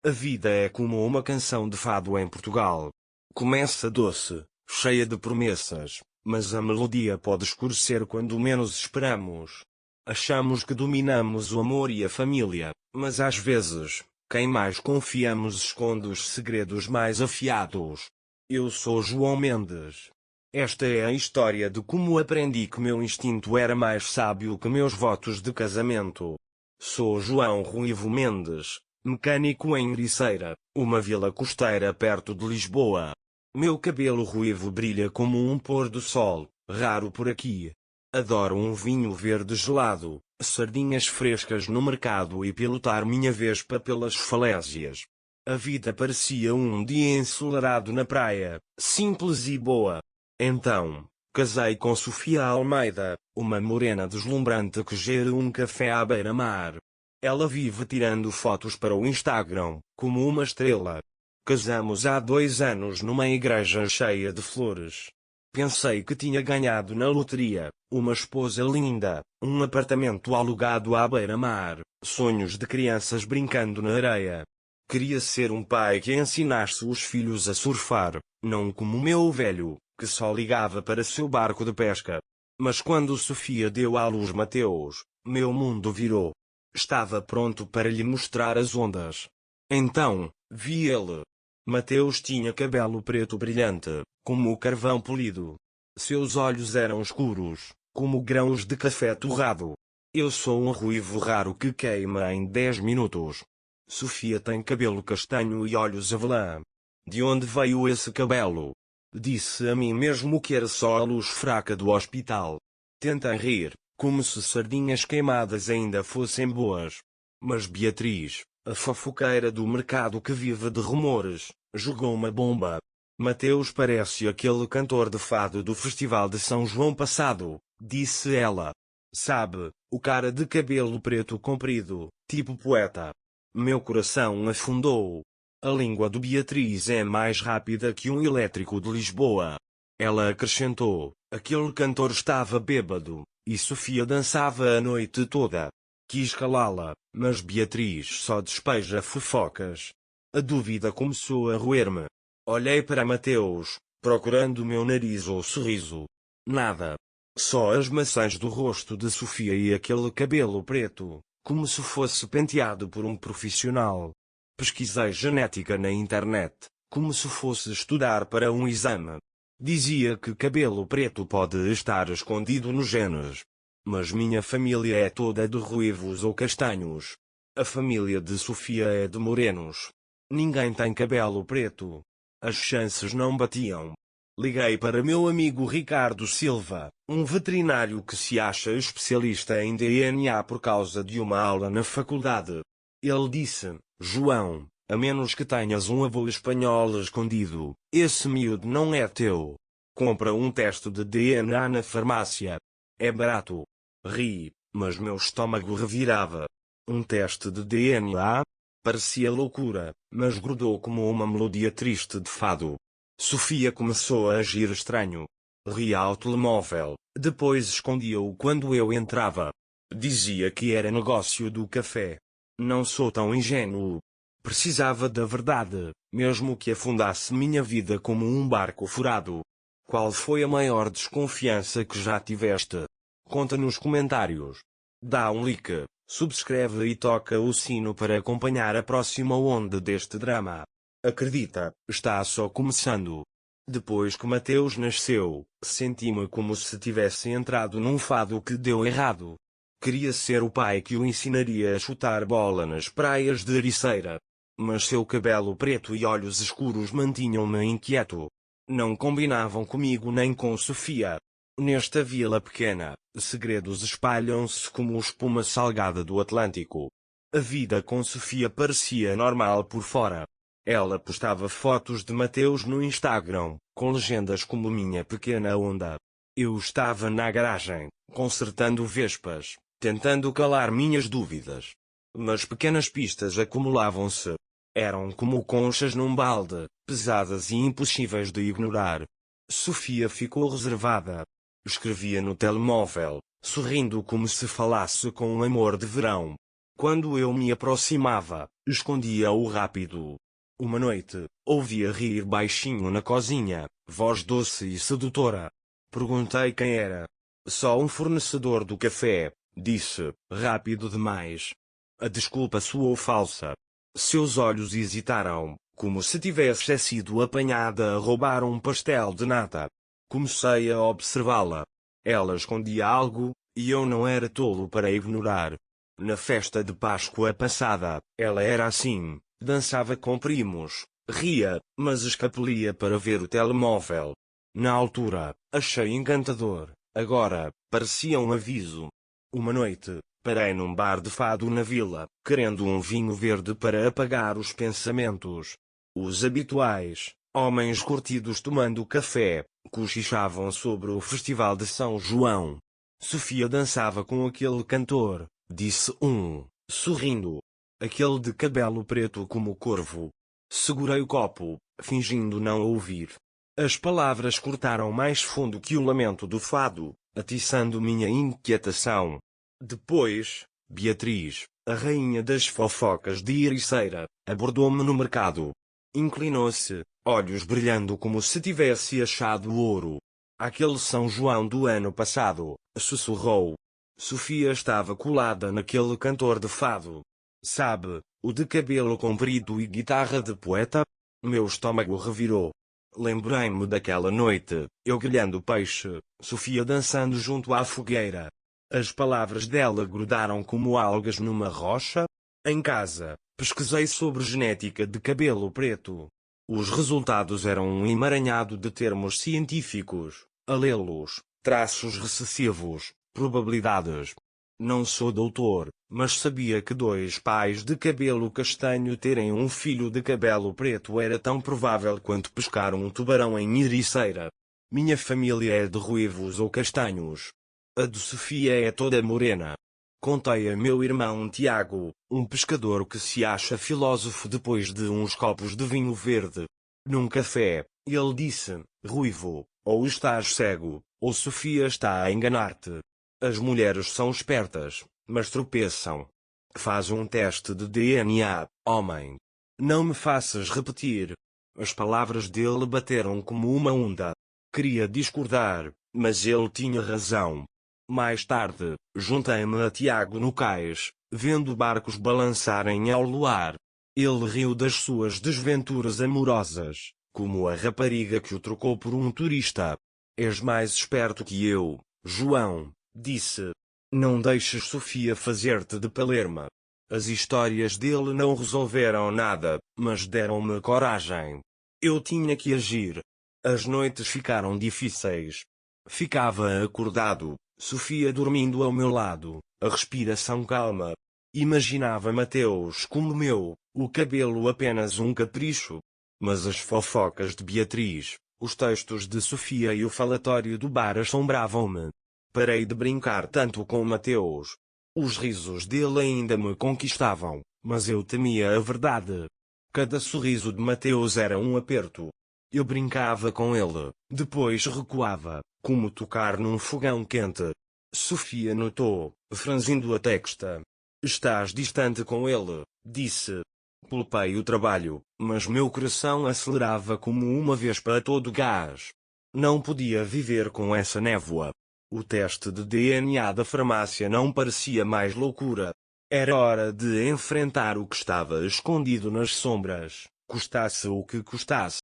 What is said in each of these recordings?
A vida é como uma canção de fado em Portugal. Começa doce, cheia de promessas, mas a melodia pode escurecer quando menos esperamos. Achamos que dominamos o amor e a família, mas às vezes, quem mais confiamos esconde os segredos mais afiados. Eu sou João Mendes. Esta é a história de como aprendi que meu instinto era mais sábio que meus votos de casamento. Sou João Ruivo Mendes, mecânico em Ericeira, uma vila costeira perto de Lisboa. Meu cabelo ruivo brilha como um pôr do sol, raro por aqui. Adoro um vinho verde gelado, sardinhas frescas no mercado e pilotar minha vespa pelas falésias. A vida parecia um dia ensolarado na praia, simples e boa. Então, casei com Sofia Almeida, uma morena deslumbrante que gera um café à beira-mar. Ela vive tirando fotos para o Instagram, como uma estrela. Casamos há 2 anos numa igreja cheia de flores. Pensei que tinha ganhado na loteria, uma esposa linda, um apartamento alugado à beira-mar, sonhos de crianças brincando na areia. Queria ser um pai que ensinasse os filhos a surfar, não como o meu velho, que só ligava para seu barco de pesca. Mas quando Sofia deu à luz Mateus, meu mundo virou. Estava pronto para lhe mostrar as ondas. Então, vi ele. Mateus tinha cabelo preto brilhante, como o carvão polido. Seus olhos eram escuros, como grãos de café torrado. Eu sou um ruivo raro que queima em 10 minutos. Sofia tem cabelo castanho e olhos avelã. De onde veio esse cabelo? Disse a mim mesmo que era só a luz fraca do hospital. Tentei rir, como se sardinhas queimadas ainda fossem boas. Mas Beatriz, a fofoqueira do mercado que vive de rumores, jogou uma bomba. Mateus parece aquele cantor de fado do Festival de São João passado, disse ela. Sabe, o cara de cabelo preto comprido, tipo poeta. Meu coração afundou. A língua de Beatriz é mais rápida que um elétrico de Lisboa. Ela acrescentou, aquele cantor estava bêbado, e Sofia dançava a noite toda. Quis calá-la, mas Beatriz só despeja fofocas. A dúvida começou a roer-me. Olhei para Mateus, procurando meu nariz ou sorriso. Nada. Só as maçãs do rosto de Sofia e aquele cabelo preto, como se fosse penteado por um profissional. Pesquisei genética na internet, como se fosse estudar para um exame. Dizia que cabelo preto pode estar escondido nos genes. Mas minha família é toda de ruivos ou castanhos. A família de Sofia é de morenos. Ninguém tem cabelo preto. As chances não batiam. Liguei para meu amigo Ricardo Silva, um veterinário que se acha especialista em DNA por causa de uma aula na faculdade. Ele disse, João, a menos que tenhas um avô espanhol escondido, esse miúdo não é teu. Compra um teste de DNA na farmácia. É barato. Ri, mas meu estômago revirava. Um teste de DNA? Parecia loucura, mas grudou como uma melodia triste de fado. Sofia começou a agir estranho. Ria ao telemóvel, depois escondia-o quando eu entrava. Dizia que era negócio do café. Não sou tão ingênuo. Precisava da verdade, mesmo que afundasse minha vida como um barco furado. Qual foi a maior desconfiança que já tiveste? Conta nos comentários. Dá um like, subscreve e toca o sino para acompanhar a próxima onda deste drama. Acredita, está só começando. Depois que Mateus nasceu, senti-me como se tivesse entrado num fado que deu errado. Queria ser o pai que o ensinaria a chutar bola nas praias de Ericeira. Mas seu cabelo preto e olhos escuros mantinham-me inquieto. Não combinavam comigo nem com Sofia. Nesta vila pequena, segredos espalham-se como espuma salgada do Atlântico. A vida com Sofia parecia normal por fora. Ela postava fotos de Mateus no Instagram, com legendas como minha pequena onda. Eu estava na garagem, consertando vespas, tentando calar minhas dúvidas. Mas pequenas pistas acumulavam-se. Eram como conchas num balde, pesadas e impossíveis de ignorar. Sofia ficou reservada. Escrevia no telemóvel, sorrindo como se falasse com um amor de verão. Quando eu me aproximava, Escondia-o rápido. Uma noite, ouvia rir baixinho na cozinha, voz doce e sedutora. Perguntei quem era. Só um fornecedor do café, disse, rápido demais. A desculpa soou falsa. Seus olhos hesitaram, como se tivesse sido apanhada a roubar um pastel de nata. Comecei a observá-la. Ela escondia algo, e eu não era tolo para ignorar. Na festa de Páscoa passada, ela era assim, dançava com primos, ria, mas escapulia para ver o telemóvel. Na altura, achei encantador, agora, parecia um aviso. Uma noite, parei num bar de fado na vila, querendo um vinho verde para apagar os pensamentos. Os habituais, homens curtidos tomando café, cochichavam sobre o festival de São João. Sofia dançava com aquele cantor, disse um, sorrindo. Aquele de cabelo preto como corvo. Segurei o copo, fingindo não ouvir. As palavras cortaram mais fundo que o lamento do fado, atiçando minha inquietação. Depois, Beatriz, a rainha das fofocas de Ericeira, abordou-me no mercado. Inclinou-se, olhos brilhando como se tivesse achado ouro. Aquele São João do ano passado, sussurrou. Sofia estava colada naquele cantor de fado. Sabe, o de cabelo comprido e guitarra de poeta? Meu estômago revirou. Lembrei-me daquela noite, eu grelhando peixe, Sofia dançando junto à fogueira. As palavras dela grudaram como algas numa rocha. Em casa, pesquisei sobre genética de cabelo preto. Os resultados eram um emaranhado de termos científicos, alelos, traços recessivos, probabilidades. Não sou doutor, mas sabia que dois pais de cabelo castanho terem um filho de cabelo preto era tão provável quanto pescar um tubarão em Ericeira. Minha família é de ruivos ou castanhos. A de Sofia é toda morena. Contei a meu irmão Tiago, um pescador que se acha filósofo depois de uns copos de vinho verde. Num café, ele disse, ruivo, ou estás cego, ou Sofia está a enganar-te. As mulheres são espertas, mas tropeçam. Faz um teste de DNA, homem. Não me faças repetir. As palavras dele bateram como uma onda. Queria discordar, mas ele tinha razão. Mais tarde, juntei-me a Tiago no cais, vendo barcos balançarem ao luar. Ele riu das suas desventuras amorosas, como a rapariga que o trocou por um turista. És mais esperto que eu, João, disse. Não deixes Sofia fazer-te de palerma. As histórias dele não resolveram nada, mas deram-me coragem. Eu tinha que agir. As noites ficaram difíceis. Ficava acordado, Sofia dormindo ao meu lado, a respiração calma. Imaginava Mateus como meu, o cabelo apenas um capricho. Mas as fofocas de Beatriz, os textos de Sofia e o falatório do bar assombravam-me. Parei de brincar tanto com Mateus. Os risos dele ainda me conquistavam, mas eu temia a verdade. Cada sorriso de Mateus era um aperto. Eu brincava com ele, depois recuava, como tocar num fogão quente. Sofia notou, franzindo a testa. Estás distante com ele, disse. Poupei o trabalho, mas meu coração acelerava como uma vespa a todo gás. Não podia viver com essa névoa. O teste de DNA da farmácia não parecia mais loucura. Era hora de enfrentar o que estava escondido nas sombras, custasse o que custasse.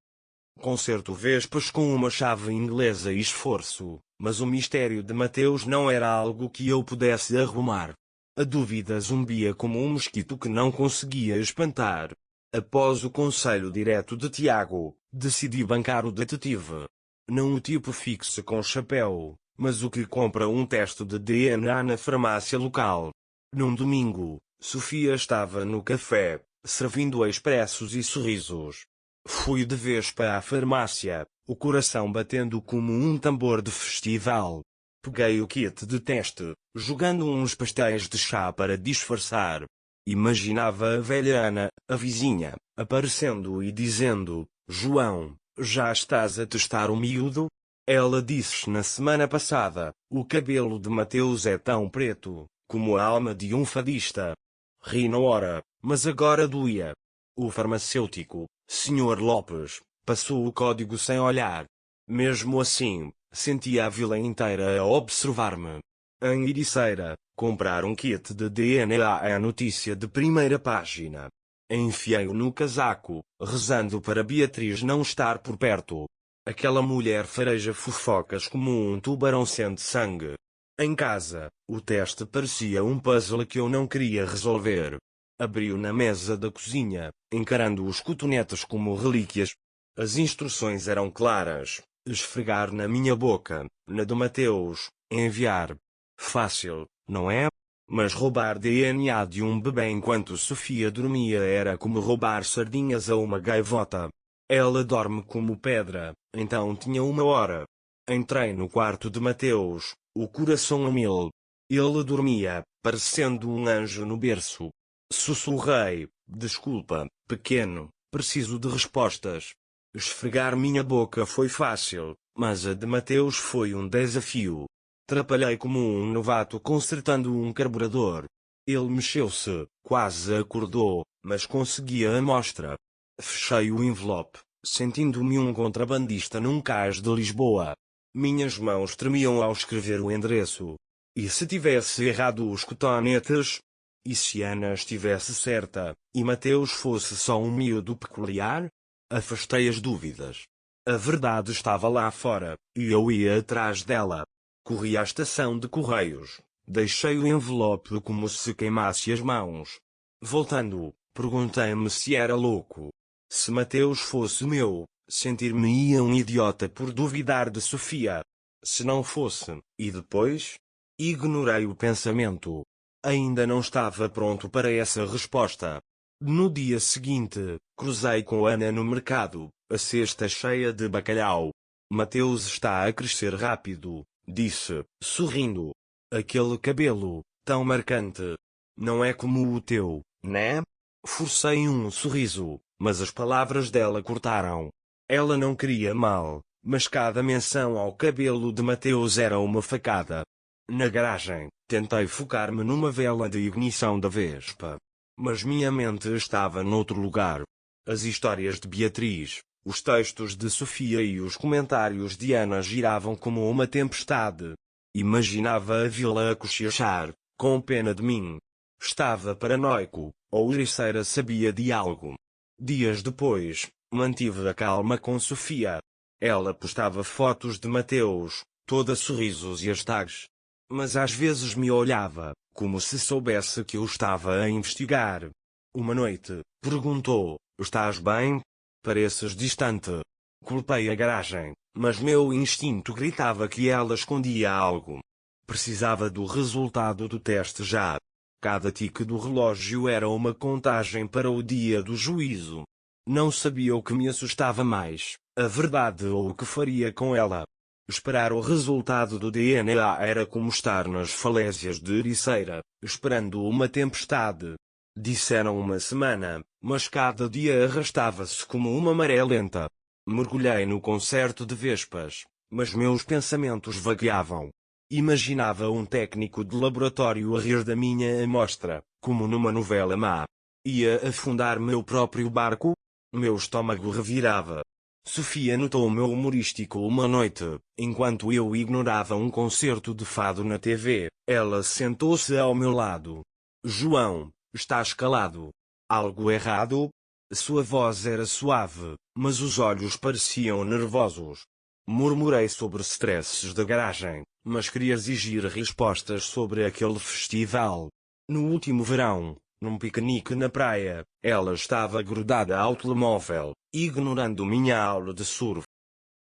Conserto vespas com uma chave inglesa e esforço, mas o mistério de Mateus não era algo que eu pudesse arrumar. A dúvida zumbia como um mosquito que não conseguia espantar. Após o conselho direto de Tiago, decidi bancar o detetive. Não o tipo fixo com chapéu, mas o que compra um teste de DNA na farmácia local. Num domingo, Sofia estava no café, servindo expressos e sorrisos. Fui de vespa à farmácia, o coração batendo como um tambor de festival. Peguei o kit de teste, jogando uns pastéis de chá para disfarçar. Imaginava a velha Ana, a vizinha, aparecendo e dizendo, João, já estás a testar o miúdo? Ela disse na semana passada, o cabelo de Mateus é tão preto, como a alma de um fadista. Ri na hora, mas agora doía. O farmacêutico, Sr. Lopes, passou o código sem olhar. Mesmo assim, sentia a vila inteira a observar-me. Em Ericeira, comprar um kit de DNA é a notícia de primeira página. Enfiei-o no casaco, rezando para Beatriz não estar por perto. Aquela mulher fareja fofocas como um tubarão sente sangue. Em casa, o teste parecia um puzzle que eu não queria resolver. Abriu na mesa da cozinha, encarando os cotonetes como relíquias. As instruções eram claras: esfregar na minha boca, na do Mateus, enviar. Fácil, não é? Mas roubar DNA de um bebê enquanto Sofia dormia era como roubar sardinhas a uma gaivota. Ela dorme como pedra, então tinha 1 hora. Entrei no quarto de Mateus, o coração a mil. Ele dormia, parecendo um anjo no berço. Sussurrei: desculpa, pequeno, preciso de respostas. Esfregar minha boca foi fácil, mas a de Mateus foi um desafio. Trapalhei como um novato consertando um carburador. Ele mexeu-se, quase acordou, mas consegui a amostra. Fechei o envelope, sentindo-me um contrabandista num cais de Lisboa. Minhas mãos tremiam ao escrever o endereço. E se tivesse errado os cotonetes? E se Ana estivesse certa, e Mateus fosse só um miúdo peculiar? Afastei as dúvidas. A verdade estava lá fora, e eu ia atrás dela. Corri à estação de correios. Deixei o envelope como se queimasse as mãos. Voltando, perguntei-me se era louco. Se Mateus fosse meu, sentir-me-ia um idiota por duvidar de Sofia. Se não fosse, e depois? Ignorei o pensamento. Ainda não estava pronto para essa resposta. No dia seguinte, cruzei com Ana no mercado, a cesta cheia de bacalhau. Mateus está a crescer rápido, disse, sorrindo. Aquele cabelo, tão marcante. Não é como o teu, né? Forcei um sorriso, mas as palavras dela cortaram. Ela não queria mal, mas cada menção ao cabelo de Mateus era uma facada. Na garagem, tentei focar-me numa vela de ignição da Vespa. Mas minha mente estava noutro lugar. As histórias de Beatriz, os textos de Sofia e os comentários de Ana giravam como uma tempestade. Imaginava a vila a cochichar, com pena de mim. Estava paranoico, ou Ericeira sabia de algo. Dias depois, mantive a calma com Sofia. Ela postava fotos de Mateus, toda sorrisos e hashtags. Mas às vezes me olhava, como se soubesse que eu estava a investigar. Uma noite, perguntou: estás bem? Pareces distante. Culpei a garagem, mas meu instinto gritava que ela escondia algo. Precisava do resultado do teste já. Cada tique do relógio era uma contagem para o dia do juízo. Não sabia o que me assustava mais, a verdade ou o que faria com ela. Esperar o resultado do DNA era como estar nas falésias de Ericeira, esperando uma tempestade. Disseram 1 semana, mas cada dia arrastava-se como uma maré lenta. Mergulhei no concerto de Vespas, mas meus pensamentos vagueavam. Imaginava um técnico de laboratório a rir da minha amostra, como numa novela má. Ia afundar meu próprio barco? Meu estômago revirava. Sofia notou o meu humorístico uma noite, enquanto eu ignorava um concerto de fado na TV. Ela sentou-se ao meu lado. João, estás calado. Algo errado? Sua voz era suave, mas os olhos pareciam nervosos. Murmurei sobre stresses da garagem, mas queria exigir respostas sobre aquele festival. No último verão, num piquenique na praia, ela estava grudada ao telemóvel, ignorando minha aula de surf.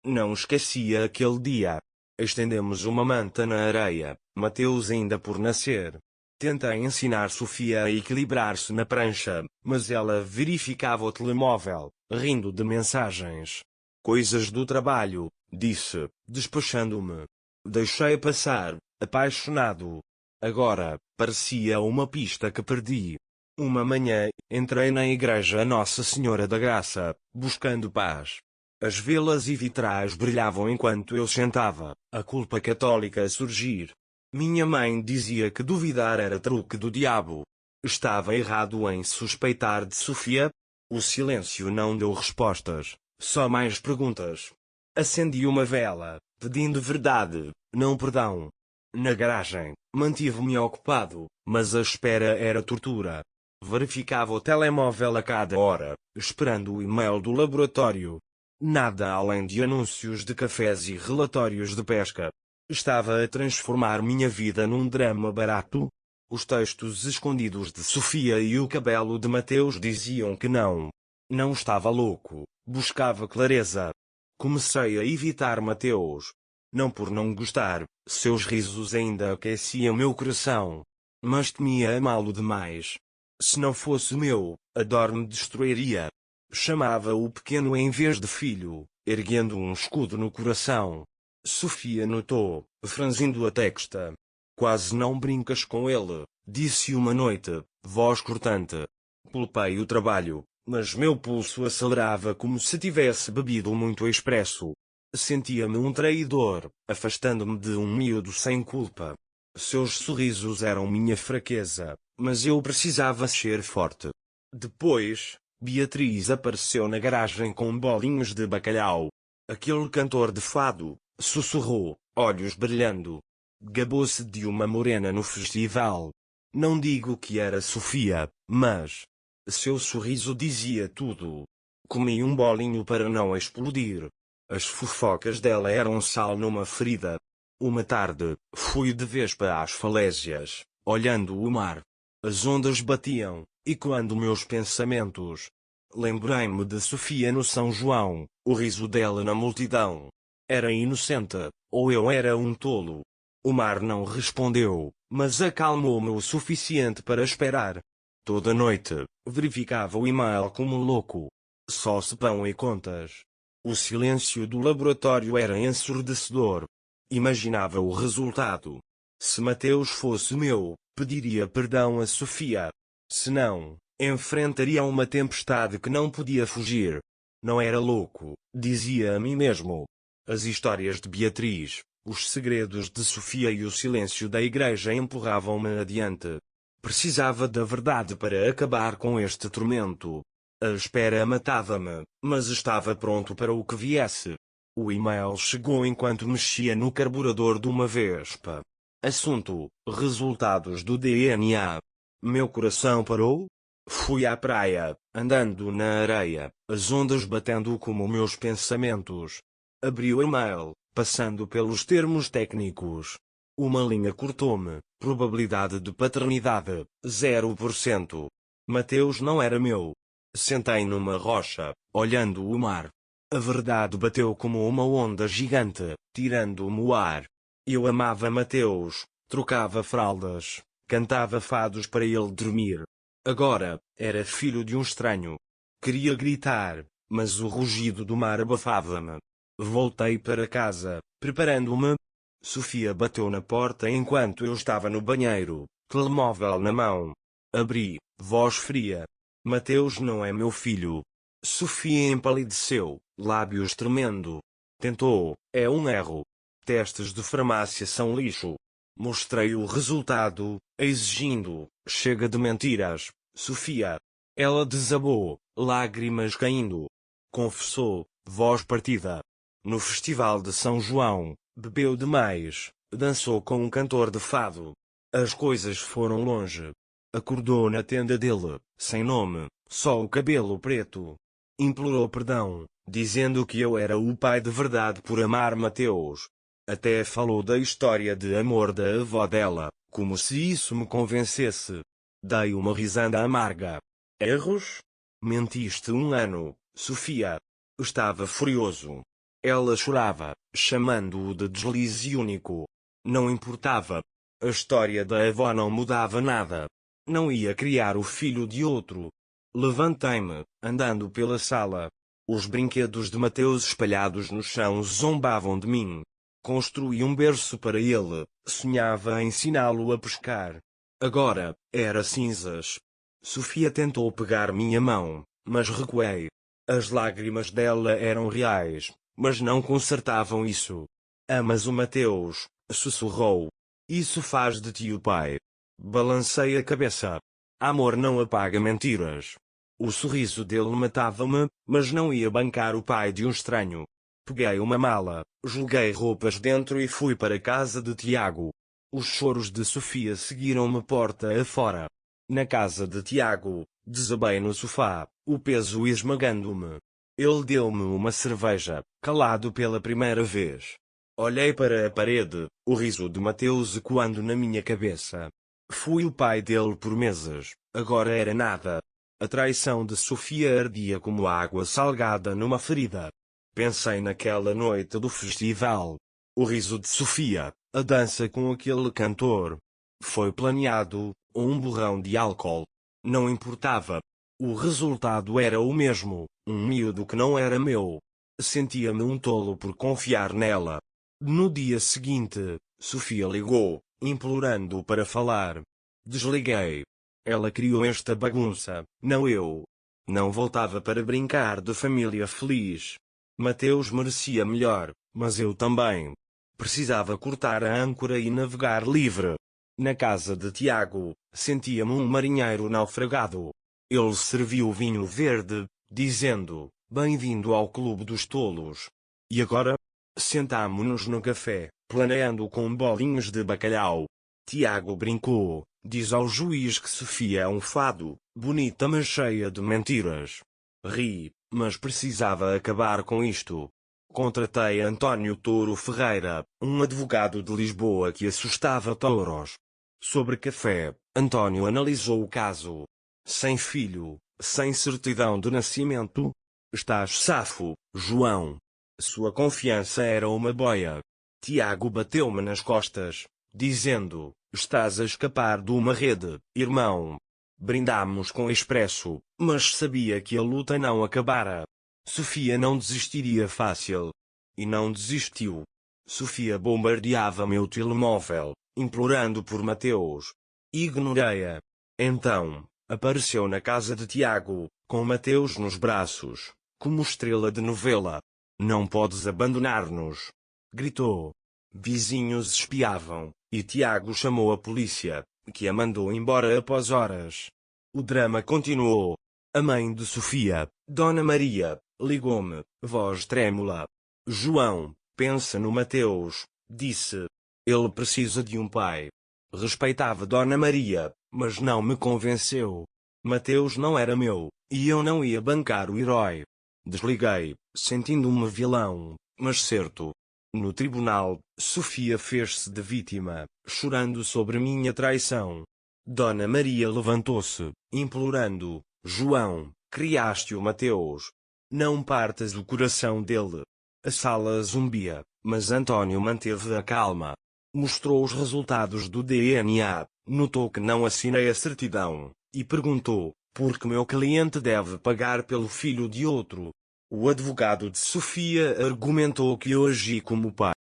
Não esquecia aquele dia. Estendemos uma manta na areia, Mateus ainda por nascer. Tentei ensinar Sofia a equilibrar-se na prancha, mas ela verificava o telemóvel, rindo de mensagens. Coisas do trabalho, disse, despachando-me. Deixei passar, apaixonado. Agora, parecia uma pista que perdi. Uma manhã, entrei na igreja Nossa Senhora da Graça, buscando paz. As velas e vitrais brilhavam enquanto eu sentava, a culpa católica a surgir. Minha mãe dizia que duvidar era truque do diabo. Estava errado em suspeitar de Sofia? O silêncio não deu respostas, só mais perguntas. Acendi uma vela, pedindo verdade, não perdão. Na garagem, mantive-me ocupado, mas a espera era tortura. Verificava o telemóvel a cada hora, esperando o e-mail do laboratório. Nada além de anúncios de cafés e relatórios de pesca. Estava a transformar minha vida num drama barato? Os textos escondidos de Sofia e o cabelo de Mateus diziam que não. Não estava louco, buscava clareza. Comecei a evitar Mateus. Não por não gostar, seus risos ainda aqueciam meu coração. Mas temia amá-lo demais. Se não fosse meu, a dor me destruiria. Chamava-o pequeno em vez de filho, erguendo um escudo no coração. Sofia notou, franzindo a testa. Quase não brincas com ele, disse uma noite, voz cortante. Pulpei o trabalho, mas meu pulso acelerava como se tivesse bebido muito expresso. Sentia-me um traidor, afastando-me de um miúdo sem culpa. Seus sorrisos eram minha fraqueza, mas eu precisava ser forte. Depois, Beatriz apareceu na garagem com bolinhos de bacalhau. Aquele cantor de fado, sussurrou, olhos brilhando. Gabou-se de uma morena no festival. Não digo que era Sofia, mas seu sorriso dizia tudo. Comi um bolinho para não explodir. As fofocas dela eram sal numa ferida. Uma tarde, fui de vespa às falésias, olhando o mar. As ondas batiam, ecoando meus pensamentos. Lembrei-me de Sofia no São João, o riso dela na multidão. Era inocente, ou eu era um tolo. O mar não respondeu, mas acalmou-me o suficiente para esperar. Toda noite, verificava o e-mail como louco. Só pão e contas. O silêncio do laboratório era ensurdecedor. Imaginava o resultado. Se Mateus fosse meu, pediria perdão a Sofia. Se não, enfrentaria uma tempestade que não podia fugir. Não era louco, dizia a mim mesmo. As histórias de Beatriz, os segredos de Sofia e o silêncio da igreja empurravam-me adiante. Precisava da verdade para acabar com este tormento. A espera matava-me, mas estava pronto para o que viesse. O e-mail chegou enquanto mexia no carburador de uma Vespa. Assunto: resultados do DNA. Meu coração parou? Fui à praia, andando na areia, as ondas batendo como meus pensamentos. Abri o e-mail, passando pelos termos técnicos. Uma linha cortou-me. Probabilidade de paternidade, 0%. Mateus não era meu. Sentei numa rocha, olhando o mar. A verdade bateu como uma onda gigante, tirando-me o ar. Eu amava Mateus, trocava fraldas, cantava fados para ele dormir. Agora, era filho de um estranho. Queria gritar, mas o rugido do mar abafava-me. Voltei para casa, preparando-me. Sofia bateu na porta enquanto eu estava no banheiro, telemóvel na mão. Abri, voz fria. Mateus não é meu filho. Sofia empalideceu, lábios tremendo. Tentou, é um erro. Testes de farmácia são lixo. Mostrei o resultado, exigindo, chega de mentiras, Sofia. Ela desabou, lágrimas caindo. Confessou, voz partida. No festival de São João, bebeu demais, dançou com um cantor de fado. As coisas foram longe. Acordou na tenda dele, sem nome, só o cabelo preto. Implorou perdão, dizendo que eu era o pai de verdade por amar Mateus. Até falou da história de amor da avó dela, como se isso me convencesse. Dei uma risada amarga. Erros? Mentiste um ano, Sofia. Estava furioso. Ela chorava, chamando-o de deslize único. Não importava. A história da avó não mudava nada. Não ia criar o filho de outro. Levantei-me, andando pela sala. Os brinquedos de Mateus espalhados no chão zombavam de mim. Construí um berço para ele, sonhava ensiná-lo a pescar. Agora, era cinzas. Sofia tentou pegar minha mão, mas recuei. As lágrimas dela eram reais, mas não consertavam isso. Amas o Mateus, sussurrou. Isso faz de ti o pai. Balancei a cabeça. Amor não apaga mentiras. O sorriso dele matava-me, mas não ia bancar o pai de um estranho. Peguei uma mala, joguei roupas dentro e fui para a casa de Tiago. Os choros de Sofia seguiram-me porta afora. Na casa de Tiago, desabei no sofá, o peso esmagando-me. Ele deu-me uma cerveja, calado pela primeira vez. Olhei para a parede, o riso de Mateus ecoando na minha cabeça. Fui o pai dele por meses, agora era nada. A traição de Sofia ardia como água salgada numa ferida. Pensei naquela noite do festival. O riso de Sofia, a dança com aquele cantor. Foi planeado, um borrão de álcool. Não importava. O resultado era o mesmo, um miúdo que não era meu. Sentia-me um tolo por confiar nela. No dia seguinte, Sofia ligou, implorando para falar. Desliguei. Ela criou esta bagunça, não eu. Não voltava para brincar de família feliz. Mateus merecia melhor, mas eu também. Precisava cortar a âncora e navegar livre. Na casa de Tiago, sentia-me um marinheiro naufragado. Ele serviu vinho verde, dizendo, bem-vindo ao clube dos tolos. E agora? Sentámo-nos no café, planeando com bolinhos de bacalhau. Tiago brincou, diz ao juiz que Sofia é um fado, bonita mas cheia de mentiras. Ri, mas precisava acabar com isto. Contratei António Touro Ferreira, um advogado de Lisboa que assustava touros. Sobre café, António analisou o caso. Sem filho, sem certidão de nascimento. Estás safo, João. Sua confiança era uma boia. Tiago bateu-me nas costas, dizendo, estás a escapar de uma rede, irmão. Brindámos com expresso, mas sabia que a luta não acabara. Sofia não desistiria fácil. E não desistiu. Sofia bombardeava meu telemóvel, implorando por Mateus. Ignorei-a. Então, apareceu na casa de Tiago, com Mateus nos braços, como estrela de novela. Não podes abandonar-nos! Gritou. Vizinhos espiavam, e Tiago chamou a polícia, que a mandou embora após horas. O drama continuou. A mãe de Sofia, Dona Maria, ligou-me, voz trêmula. João, pensa no Mateus, disse. Ele precisa de um pai. Respeitava Dona Maria, mas não me convenceu. Mateus não era meu, e eu não ia bancar o herói. Desliguei, sentindo-me vilão, mas certo. No tribunal, Sofia fez-se de vítima, chorando sobre minha traição. Dona Maria levantou-se, implorando, João, criaste o Mateus. Não partas o coração dele. A sala zumbia, mas António manteve a calma. Mostrou os resultados do DNA, notou que não assinei a certidão, e perguntou, por que meu cliente deve pagar pelo filho de outro? O advogado de Sofia argumentou que eu agi como pai.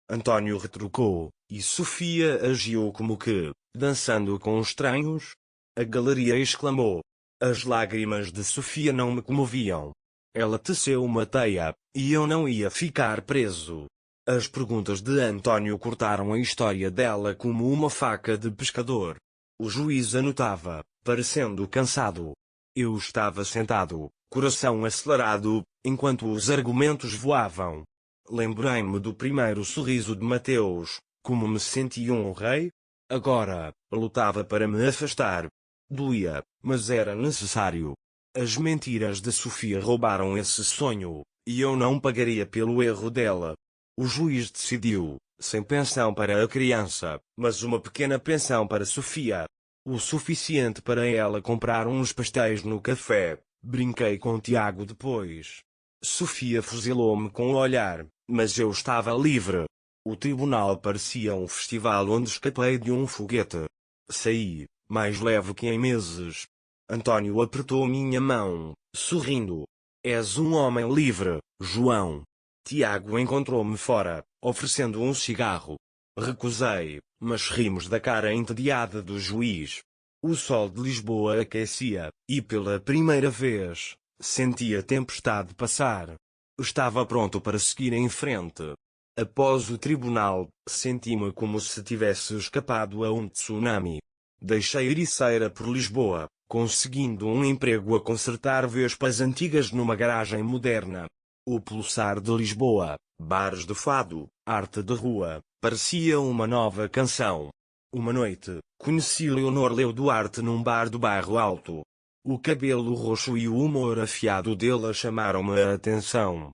António retrucou, e Sofia agiu como que, dançando com estranhos? A galeria exclamou. As lágrimas de Sofia não me comoviam. Ela teceu uma teia, e eu não ia ficar preso. As perguntas de António cortaram a história dela como uma faca de pescador. O juiz anotava, parecendo cansado. Eu estava sentado, coração acelerado, enquanto os argumentos voavam. Lembrei-me do primeiro sorriso de Mateus, como me sentia um rei. Agora, lutava para me afastar. Doía, mas era necessário. As mentiras de Sofia roubaram esse sonho, e eu não pagaria pelo erro dela. O juiz decidiu, sem pensão para a criança, mas uma pequena pensão para Sofia. O suficiente para ela comprar uns pastéis no café. Brinquei com Tiago depois. Sofia fuzilou-me com o olhar, mas eu estava livre. O tribunal parecia um festival onde escapei de um foguete. Saí, mais leve que em meses. António apertou minha mão, sorrindo. És um homem livre, João. Tiago encontrou-me fora, oferecendo um cigarro. Recusei, mas rimos da cara entediada do juiz. O sol de Lisboa aquecia, e pela primeira vez, senti a tempestade passar. Estava pronto para seguir em frente. Após o tribunal, senti-me como se tivesse escapado a um tsunami. deixei Ericeira por Lisboa, conseguindo um emprego a consertar vespas antigas numa garagem moderna. O pulsar de Lisboa, bares de fado, arte de rua, parecia uma nova canção. Uma noite, conheci Leonor Leu Duarte num bar do Bairro Alto. O cabelo roxo e o humor afiado dela chamaram-me a atenção.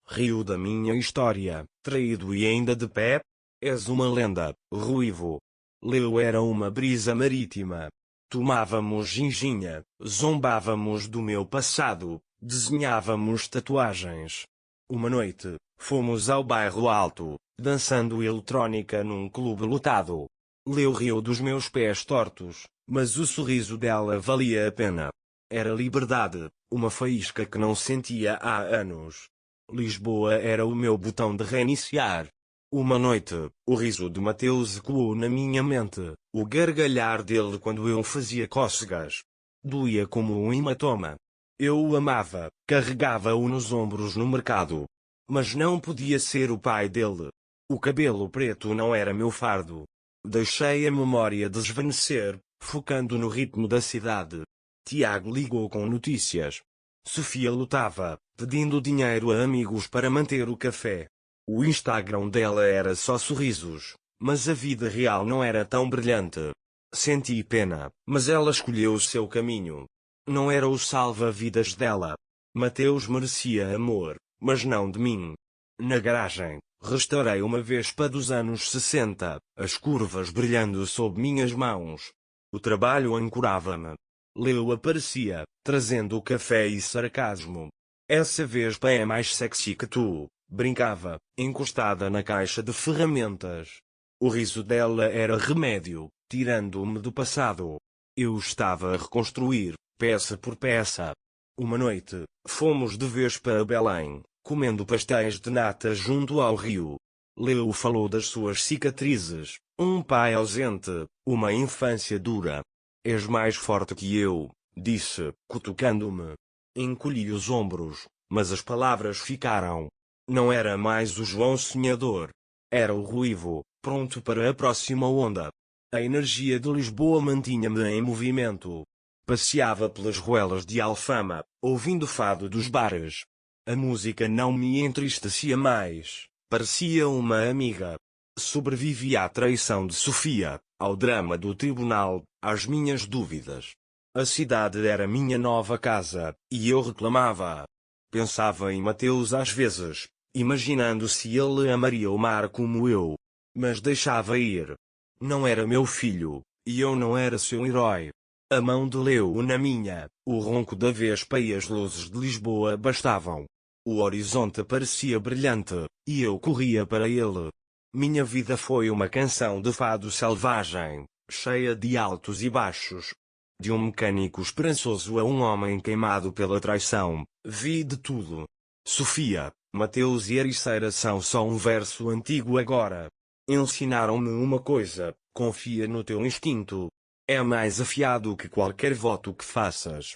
Riu da minha história, traído e ainda de pé. És uma lenda, ruivo. Leu era uma brisa marítima. Tomávamos ginginha, zombávamos do meu passado, desenhávamos tatuagens. Uma noite, fomos ao Bairro Alto, dançando eletrónica num clube lotado. Leu riu dos meus pés tortos, mas o sorriso dela valia a pena. Era liberdade, uma faísca que não sentia há anos. Lisboa era o meu botão de reiniciar. Uma noite, o riso de Mateus ecoou na minha mente, o gargalhar dele quando eu fazia cócegas. Doía como um hematoma. Eu o amava, carregava-o nos ombros no mercado. Mas não podia ser o pai dele. O cabelo preto não era meu fardo. Deixei a memória desvanecer, focando no ritmo da cidade. Tiago ligou com notícias. Sofia lutava, pedindo dinheiro a amigos para manter o café. O Instagram dela era só sorrisos, mas a vida real não era tão brilhante. Senti pena, mas ela escolheu o seu caminho. Não era o salva-vidas dela. Mateus merecia amor, mas não de mim. Na garagem, restaurei uma Vespa dos anos 60, as curvas brilhando sob minhas mãos. O trabalho ancorava-me. Leu aparecia, trazendo café e sarcasmo. Essa Vespa é mais sexy que tu, brincava, encostada na caixa de ferramentas. O riso dela era remédio, tirando-me do passado. Eu estava a reconstruir, peça por peça. Uma noite, fomos de Vespa a Belém, comendo pastéis de nata junto ao rio. Leo falou das suas cicatrizes, um pai ausente, uma infância dura. És mais forte que eu, disse, cutucando-me. Encolhi os ombros, mas as palavras ficaram. Não era mais o João sonhador. Era o ruivo, pronto para a próxima onda. A energia de Lisboa mantinha-me em movimento. Passeava pelas ruelas de Alfama, ouvindo fado dos bares. A música não me entristecia mais, parecia uma amiga. Sobrevivi à traição de Sofia, ao drama do tribunal, às minhas dúvidas. A cidade era minha nova casa, e eu reclamava. Pensava em Mateus às vezes, imaginando se ele amaria o mar como eu. Mas deixava ir. Não era meu filho, e eu não era seu herói. A mão de Leo na minha, o ronco da Vespa e as luzes de Lisboa bastavam. O horizonte parecia brilhante, e eu corria para ele. Minha vida foi uma canção de fado selvagem, cheia de altos e baixos. De um mecânico esperançoso a um homem queimado pela traição, vi de tudo. Sofia, Mateus e Ericeira são só um verso antigo agora. Ensinaram-me uma coisa: confia no teu instinto. É mais afiado que qualquer voto que faças.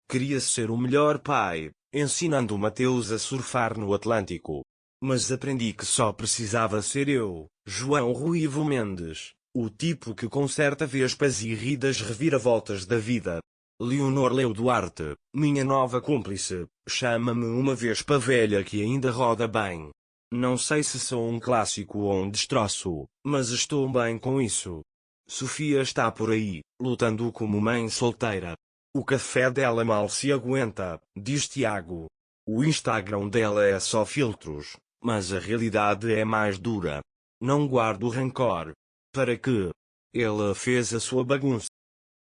Queria ser o melhor pai, ensinando Mateus a surfar no Atlântico. Mas aprendi que só precisava ser eu, João Ruivo Mendes, o tipo que conserta vespas e ri das reviravoltas da vida. Leonor Leu Duarte, minha nova cúmplice, chama-me uma vespa velha que ainda roda bem. Não sei se sou um clássico ou um destroço, mas estou bem com isso. Sofia está por aí, lutando como mãe solteira. O café dela mal se aguenta, diz Tiago. O Instagram dela é só filtros, mas a realidade é mais dura. Não guardo rancor. Para quê? Ela fez a sua bagunça.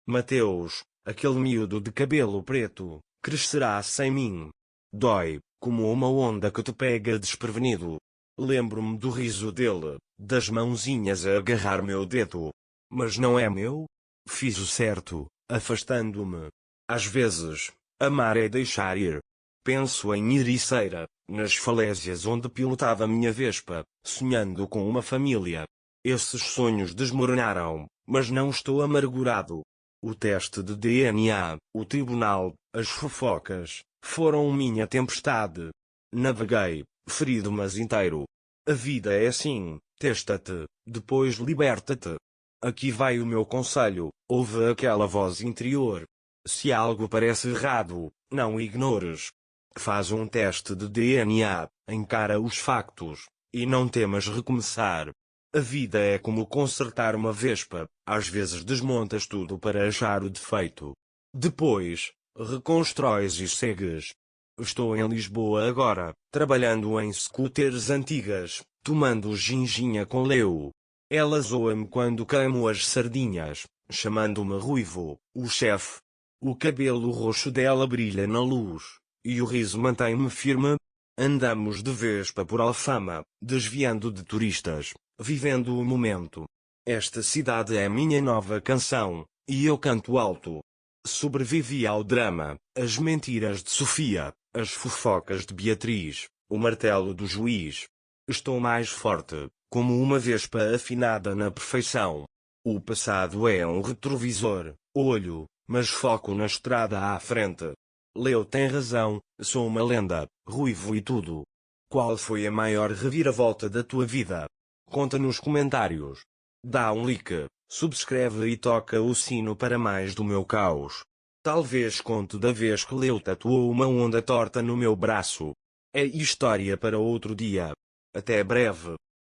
Mateus, aquele miúdo de cabelo preto, crescerá sem mim. Dói, como uma onda que te pega desprevenido. Lembro-me do riso dele, das mãozinhas a agarrar meu dedo. Mas não é meu? Fiz o certo, afastando-me. Às vezes, amar é deixar ir. Penso em Ericeira, nas falésias onde pilotava minha Vespa, sonhando com uma família. Esses sonhos desmoronaram, mas não estou amargurado. O teste de DNA, o tribunal, as fofocas, foram minha tempestade. Naveguei, ferido mas inteiro. A vida é assim, testa-te, depois liberta-te. Aqui vai o meu conselho, ouve aquela voz interior. Se algo parece errado, não ignores. Faz um teste de DNA, encara os factos, e não temas recomeçar. A vida é como consertar uma vespa, às vezes desmontas tudo para achar o defeito. Depois, reconstróis e segues. Estou em Lisboa agora, trabalhando em scooters antigas, tomando ginginha com Leo. Ela zoa-me quando queimo as sardinhas, chamando-me ruivo, o chefe. O cabelo roxo dela brilha na luz, e o riso mantém-me firme. Andamos de vespa por Alfama, desviando de turistas, vivendo o momento. Esta cidade é minha nova canção, e eu canto alto. Sobrevivi ao drama, as mentiras de Sofia, as fofocas de Beatriz, o martelo do juiz. Estou mais forte, como uma vespa afinada na perfeição. O passado é um retrovisor, olho, mas foco na estrada à frente. Leo tem razão, sou uma lenda, ruivo e tudo. Qual foi a maior reviravolta da tua vida? Conta nos comentários. Dá um like, subscreve e toca o sino para mais do meu caos. Talvez conte da vez que Leo tatuou uma onda torta no meu braço. É história para outro dia. Até breve.